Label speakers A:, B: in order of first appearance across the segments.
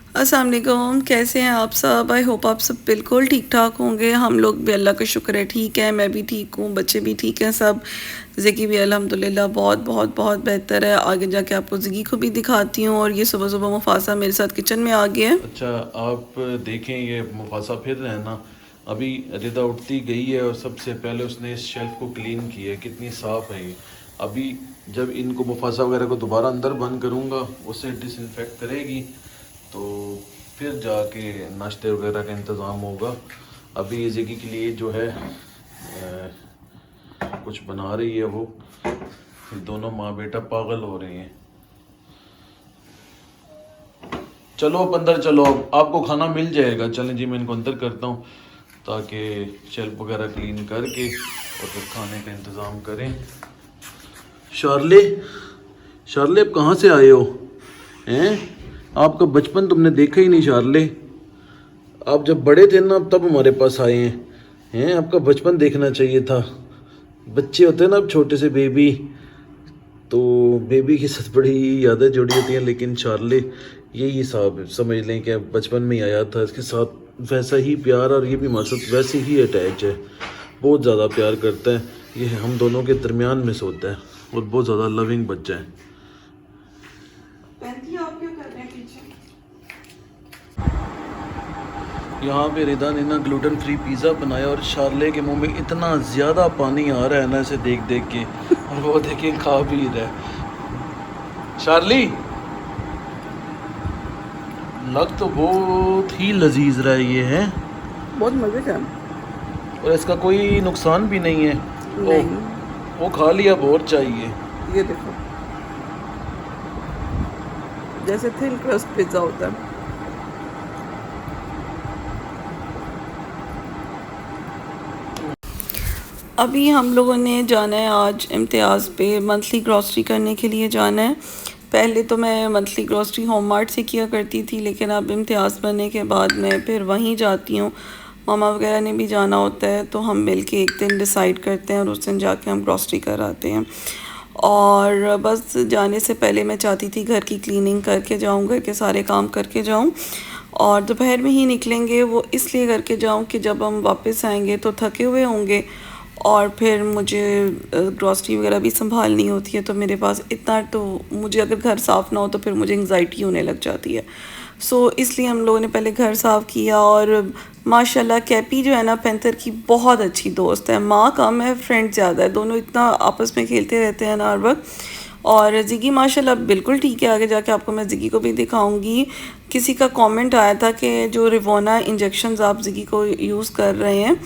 A: अस्सलाम वालेकुम, कैसे हैं आप सब? आई होप आप सब बिल्कुल ठीक ठाक होंगे। हम लोग भी अल्लाह का शुक्र है ठीक है, मैं भी ठीक हूँ, बच्चे भी ठीक हैं सब। ज़िगी भी अल्हम्दुलिल्लाह बहुत बहुत बहुत बेहतर है। आगे जाके आपको ज़िगी को भी दिखाती हूँ। और ये सुबह सुबह मुफासा मेरे साथ किचन में आ गया है।
B: अच्छा, आप देखें ये मुफासा फिर रहे हैं ना। अभी रिदा उठती गई है और सबसे पहले उसने इस शेल्फ को क्लीन किया है। कितनी साफ़ है ये। अभी जब इनको मुफासा वगैरह को दोबारा अंदर बंद करूँगा, उससे डिसइंफेक्ट करेगी तो फिर जाके नाश्ते वगैरह का इंतज़ाम होगा। अभी ये ज़िगी के लिए जो है कुछ बना रही है वो। दोनों माँ बेटा पागल हो रहे हैं। चलो अब अंदर चलो, अब आपको खाना मिल जाएगा। चलें जी, मैं इनको अंदर करता हूँ ताकि शेल्फ वगैरह क्लीन करके और फिर खाने का इंतज़ाम करें। शार्ले, शार्ले अब कहाँ से आए हो? हैं? आपका बचपन तुमने देखा ही नहीं शार्ले। आप जब बड़े थे ना तब हमारे पास आए हैं। हैं, आपका बचपन देखना चाहिए था। बच्चे होते हैं ना अब छोटे से बेबी, तो बेबी के साथ बड़ी यादें जुड़ी होती हैं। लेकिन शार्ले यही हिसाब समझ लें कि बचपन में ही आया था, इसके साथ वैसा ही प्यार और ये भी हमारे साथ वैसे ही अटैच है। बहुत ज़्यादा प्यार करता है, ये हम दोनों के दरमियान में सोता है और बहुत ज़्यादा लविंग बच्चा है।
A: आप क्या कर रहे हैं पीछे?
B: यहाँ पे रिदा ने ना ग्लूटेन फ्री पिज़्ज़ा बनाया और शार्ले के मुंह में इतना ज़्यादा पानी आ रहा है ना इसे देख देख के, और वो देखिए खा भी रहा है। शार्ली, लग तो बहुत ही लजीज रहा है ये है,
A: बहुत मज़े का।
B: और इसका कोई नुकसान भी नहीं है। ओ,
A: नहीं,
B: वो खा लिया, अब और चाहिए।
A: ये देखो, जैसे थिन क्रस्ट पिज्ज़ा होता है। अभी हम लोगों ने जाना है आज इम्तियाज़ पे मंथली ग्रॉसरी करने के लिए जाना है। पहले तो मैं मंथली ग्रॉसरी होम मार्ट से किया करती थी, लेकिन अब इम्तियाज़ बनने के बाद मैं फिर वहीं जाती हूँ। मामा वगैरह ने भी जाना होता है तो हम मिल के एक दिन डिसाइड करते हैं और उस दिन जाके हम ग्रॉसरी कर आते हैं। और बस जाने से पहले मैं चाहती थी घर की क्लीनिंग करके जाऊँ, घर के सारे काम करके जाऊँ। और दोपहर में ही निकलेंगे, वो इसलिए करके जाऊँ कि जब हम वापस आएंगे तो थके हुए होंगे और फिर मुझे ग्रॉसरी वगैरह भी संभालनी होती है। तो मेरे पास इतना, तो मुझे अगर घर साफ़ ना हो तो फिर मुझे एंग्जाइटी होने लग जाती है। सो इसलिए हम लोगों ने पहले घर साफ़ किया। और माशाल्लाह कैपी जो है ना पेंथर की बहुत अच्छी दोस्त है। माँ कम है, फ्रेंड ज़्यादा है, दोनों इतना आपस में खेलते रहते हैं ना हर वक्त। और ज़िगी माशाल्लाह बिल्कुल ठीक है। आगे जाके आपको मैं ज़िगी को भी दिखाऊंगी। किसी का कमेंट आया था कि जो रिवोना इंजेक्शंस आप ज़िगी को यूज़ कर रहे हैं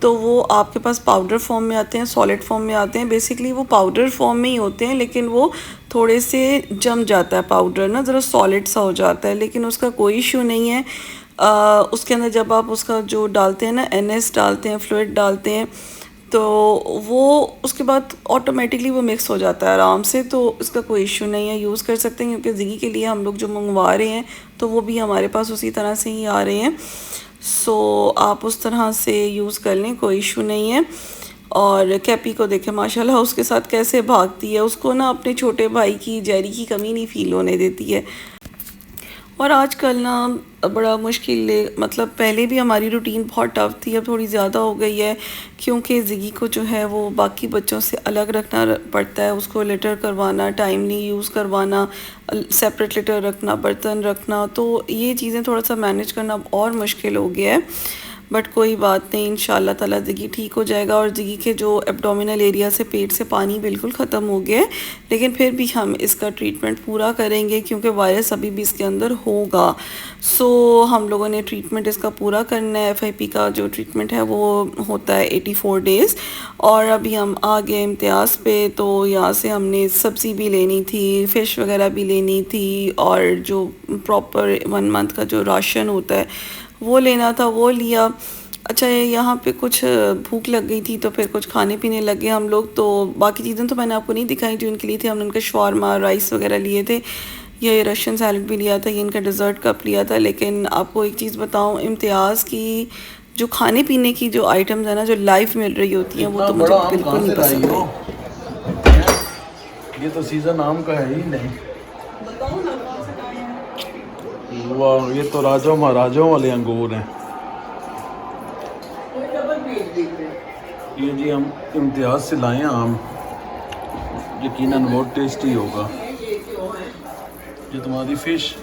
A: तो वो आपके पास पाउडर फॉर्म में आते हैं, सॉलिड फॉर्म में आते हैं। बेसिकली वो पाउडर फॉर्म में ही होते हैं, लेकिन वो थोड़े से जम जाता है पाउडर ना, ज़रा सॉलिड सा हो जाता है, लेकिन उसका कोई इशू नहीं है। उसके अंदर जब आप उसका जो डालते हैं ना, एनएस डालते हैं, फ्लूइड डालते हैं, तो वो उसके बाद ऑटोमेटिकली वो मिक्स हो जाता है आराम से। तो इसका कोई इशू नहीं है, यूज़ कर सकते हैं। क्योंकि ज़िगी के लिए हम लोग जो मंगवा रहे हैं तो वो भी हमारे पास उसी तरह से ही आ रहे हैं। सो आप उस तरह से यूज़ कर लें, कोई इशू नहीं है। और कैपी को देखें माशाल्लाह उसके साथ कैसे भागती है। उसको ना अपने छोटे भाई की, जेरी की कमी नहीं फ़ील होने देती है। और आजकल ना बड़ा मुश्किल है, मतलब पहले भी हमारी रूटीन बहुत टफ थी, अब थोड़ी ज़्यादा हो गई है। क्योंकि ज़िगी को जो है वो बाकी बच्चों से अलग रखना पड़ता है। उसको लिटर करवाना, टाइमली यूज़ करवाना, सेपरेट लिटर रखना, बर्तन रखना, तो ये चीज़ें थोड़ा सा मैनेज करना और मुश्किल हो गया है। बट कोई बात नहीं, इंशाल्लाह ताला ज़िगी ठीक हो जाएगा। और ज़िगी के जो एब्डोमिनल एरिया से, पेट से पानी बिल्कुल ख़त्म हो गया है, लेकिन फिर भी हम इसका ट्रीटमेंट पूरा करेंगे क्योंकि वायरस अभी भी इसके अंदर होगा। सो हम लोगों ने ट्रीटमेंट इसका पूरा करना है। FIP का जो ट्रीटमेंट है वो होता है 84 डेज़। और अभी हम आ गए इम्तियाज़ पे, तो यहाँ से हमने सब्ज़ी भी लेनी थी, फ़िश वगैरह भी लेनी थी, और जो प्रॉपर 1 मंथ का जो राशन होता है वो लेना था, वो लिया। अच्छा, यहाँ पे कुछ भूख लग गई थी तो फिर कुछ खाने पीने लगे हम लोग। तो बाकी चीज़ें तो मैंने आपको नहीं दिखाई जो इनके लिए थी। हमने उनका शवारमा, राइस वगैरह लिए थे, ये रशियन सैलड भी लिया था, ये इनका डेज़र्ट कप लिया था। लेकिन आपको एक चीज़ बताऊँ, इम्तियाज़ की जो खाने पीने की जो आइटम्स है ना, जो लाइव मिल रही होती हैं, वो
B: इतना
A: तो मुझे
B: बड़ा आम
A: बिल्कुल
B: कहाँ
A: नहीं
B: से लाई
A: पसंद
B: हो?
A: आई।
B: ये तो सीजन आम का है ही नहीं।
A: बताओ ना कौन से लाए हैं?
B: वाह, ये तो राजाओं महाराजाओं वाले अंगूर हैं। ये जी हम इम्तियाज़ से लाए हैं आम, यकीनन बहुत टेस्टी होगा। ये तुम्हारी फ़िश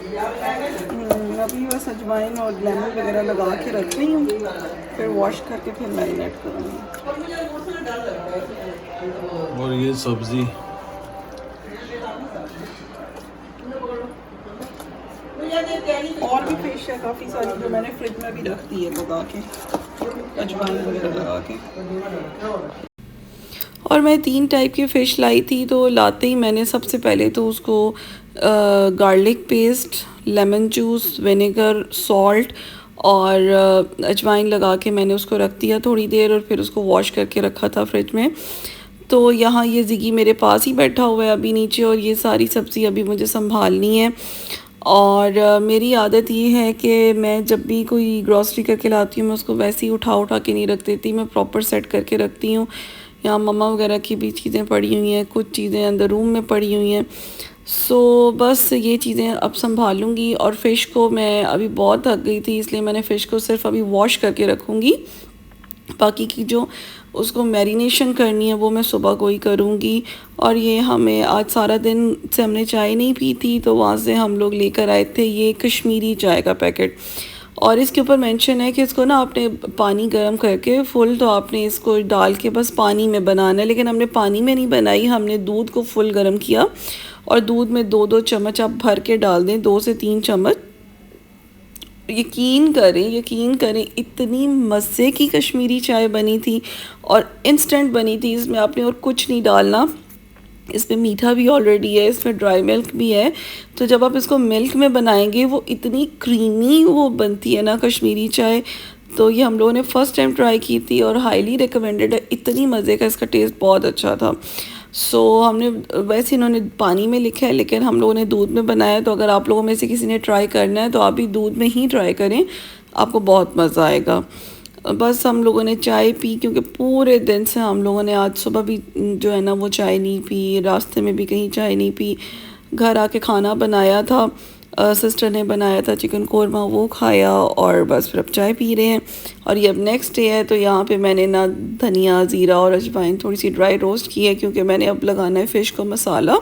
A: अभी बस अजवाइन और लेमन वगैरह लगा के रख रही हूँ, फिर वॉश करके फिर मैरिनेट करूँगी।
B: और ये सब्ज़ी
A: और भी फिश है काफ़ी सारी जो मैंने फ्रिज में भी रख दी है लगा के, अजवाइन वगैरह लगा के। और मैं 3 टाइप की फ़िश लाई थी, तो लाते ही मैंने सबसे पहले तो उसको garlic paste, lemon juice, vinegar, salt और अजवाइन लगा के मैंने उसको रख दिया थोड़ी देर, और फिर उसको वॉश करके रखा था फ्रिज में। तो यहाँ ये ज़िगी मेरे पास ही बैठा हुआ है अभी नीचे, और ये सारी सब्ज़ी अभी मुझे संभालनी है। और मेरी आदत ये है कि मैं जब भी कोई ग्रॉसरी करके लाती हूँ मैं उसको वैसे ही उठा के नहीं रख देती, मैं प्रॉपर सेट करके रखती हूँ। यहाँ मम्मा वगैरह की भी चीज़ें पड़ी हुई हैं, कुछ चीज़ें अंदर रूम में पड़ी हुई हैं। सो बस ये चीज़ें अब संभालूँगी। और फ़िश को मैं अभी बहुत थक गई थी, इसलिए मैंने फ़िश को सिर्फ अभी वॉश करके रखूँगी, बाकी की जो उसको मैरिनेशन करनी है वो मैं सुबह को ही करूँगी। और ये हमें आज सारा दिन से हमने चाय नहीं पी थी, तो वहाँ से हम लोग लेकर आए थे ये कश्मीरी चाय का पैकेट। और इसके ऊपर मेंशन है कि इसको ना आपने पानी गर्म करके फुल, तो आपने इसको डाल के बस पानी में बनाना है, लेकिन हमने पानी में नहीं बनाई, हमने दूध को फुल गर्म किया और दूध में 2-2 चम्मच आप भर के डाल दें, 2 से 3 चम्मच। यकीन करें इतनी मज़े की कश्मीरी चाय बनी थी और इंस्टेंट बनी थी, इसमें आपने और कुछ नहीं डालना। इसमें मीठा भी ऑलरेडी है, इसमें ड्राई मिल्क भी है, तो जब आप इसको मिल्क में बनाएंगे वो इतनी क्रीमी वो बनती है ना कश्मीरी चाय। तो ये हम लोगों ने फ़र्स्ट टाइम ट्राई की थी और हाईली रिकमेंडेड है, इतनी मज़े का, इसका टेस्ट बहुत अच्छा था। सो हमने वैसे इन्होंने पानी में लिखा है, लेकिन हम लोगों ने दूध में बनाया, तो अगर आप लोगों में से किसी ने ट्राई करना है तो आप भी दूध में ही ट्राई करें, आपको बहुत मज़ा आएगा। बस हम लोगों ने चाय पी, क्योंकि पूरे दिन से हम लोगों ने आज सुबह भी जो है ना वो चाय नहीं पी, रास्ते में भी कहीं चाय नहीं पी। घर आके खाना बनाया था, सिस्टर ने बनाया था चिकन कोरमा, वो खाया और बस फिर अब चाय पी रहे हैं। और ये अब नेक्स्ट डे है, तो यहाँ पे मैंने ना धनिया, ज़ीरा और अजवाइन थोड़ी सी ड्राई रोस्ट की है, क्योंकि मैंने अब लगाना है फ़िश को मसाला।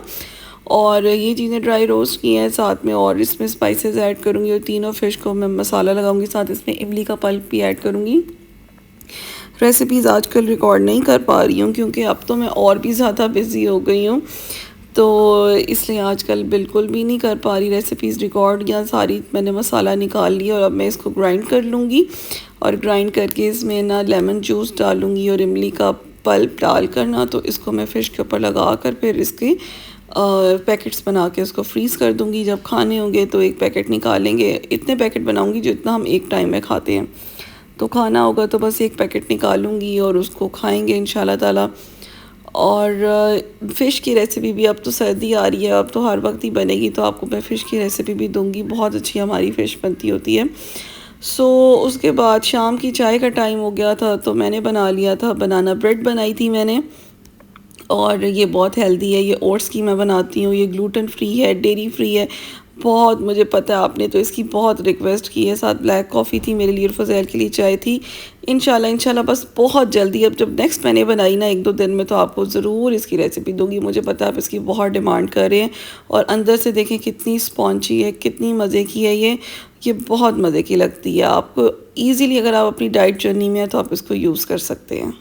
A: और ये चीज़ें ड्राई रोस्ट की हैं साथ में, और इसमें स्पाइसेस ऐड करूँगी और तीनों फ़िश को मैं मसाला लगाऊंगी, साथ इसमें इमली का पल्प भी ऐड करूँगी। रेसिपीज़ आजकल रिकॉर्ड नहीं कर पा रही हूँ, क्योंकि अब तो मैं और भी ज़्यादा बिज़ी हो गई हूँ, तो इसलिए आजकल बिल्कुल भी नहीं कर पा रही रेसिपीज़ रिकॉर्ड। या सारी मैंने मसाला निकाल लिया और अब मैं इसको ग्राइंड कर लूँगी, और ग्राइंड करके इसमें ना लेमन जूस डालूँगी और इमली का पल्प डाल कर ना, तो इसको मैं फ़िश के ऊपर लगा कर फिर इसके पैकेट्स बना के उसको फ्रीज़ कर दूँगी। जब खाने होंगे तो एक पैकेट निकालेंगे, इतने पैकेट बनाऊँगी जितना हम एक टाइम में खाते हैं, तो खाना होगा तो बस एक पैकेट निकालूँगी और उसको खाएँगे इंशाल्लाह ताला। और फ़िश की रेसिपी भी, अब तो सर्दी आ रही है, अब तो हर वक्त ही बनेगी, तो आपको मैं फ़िश की रेसिपी भी दूंगी, बहुत अच्छी हमारी फ़िश बनती होती है। सो उसके बाद शाम की चाय का टाइम हो गया था, तो मैंने बना लिया था बनाना ब्रेड बनाई थी मैंने, और ये बहुत हेल्दी है। ये ओट्स की मैं बनाती हूँ, ये ग्लूटेन फ्री है, डेयरी फ्री है। बहुत, मुझे पता है आपने तो इसकी बहुत रिक्वेस्ट की है। साथ ब्लैक कॉफ़ी थी मेरे लिए और फज़ैल के लिए चाय थी। इंशाल्लाह बस बहुत जल्दी, अब जब नेक्स्ट मैंने बनाई ना 1-2 दिन में, तो आपको ज़रूर इसकी रेसिपी दूंगी। मुझे पता है आप इसकी बहुत डिमांड कर रहे हैं, और अंदर से देखें कितनी स्पॉन्जी है, कितनी मज़े की है ये बहुत मज़े की लगती है। आपको ईज़िली, अगर आप अपनी डाइट जर्नी में है तो आप इसको यूज़ कर सकते हैं।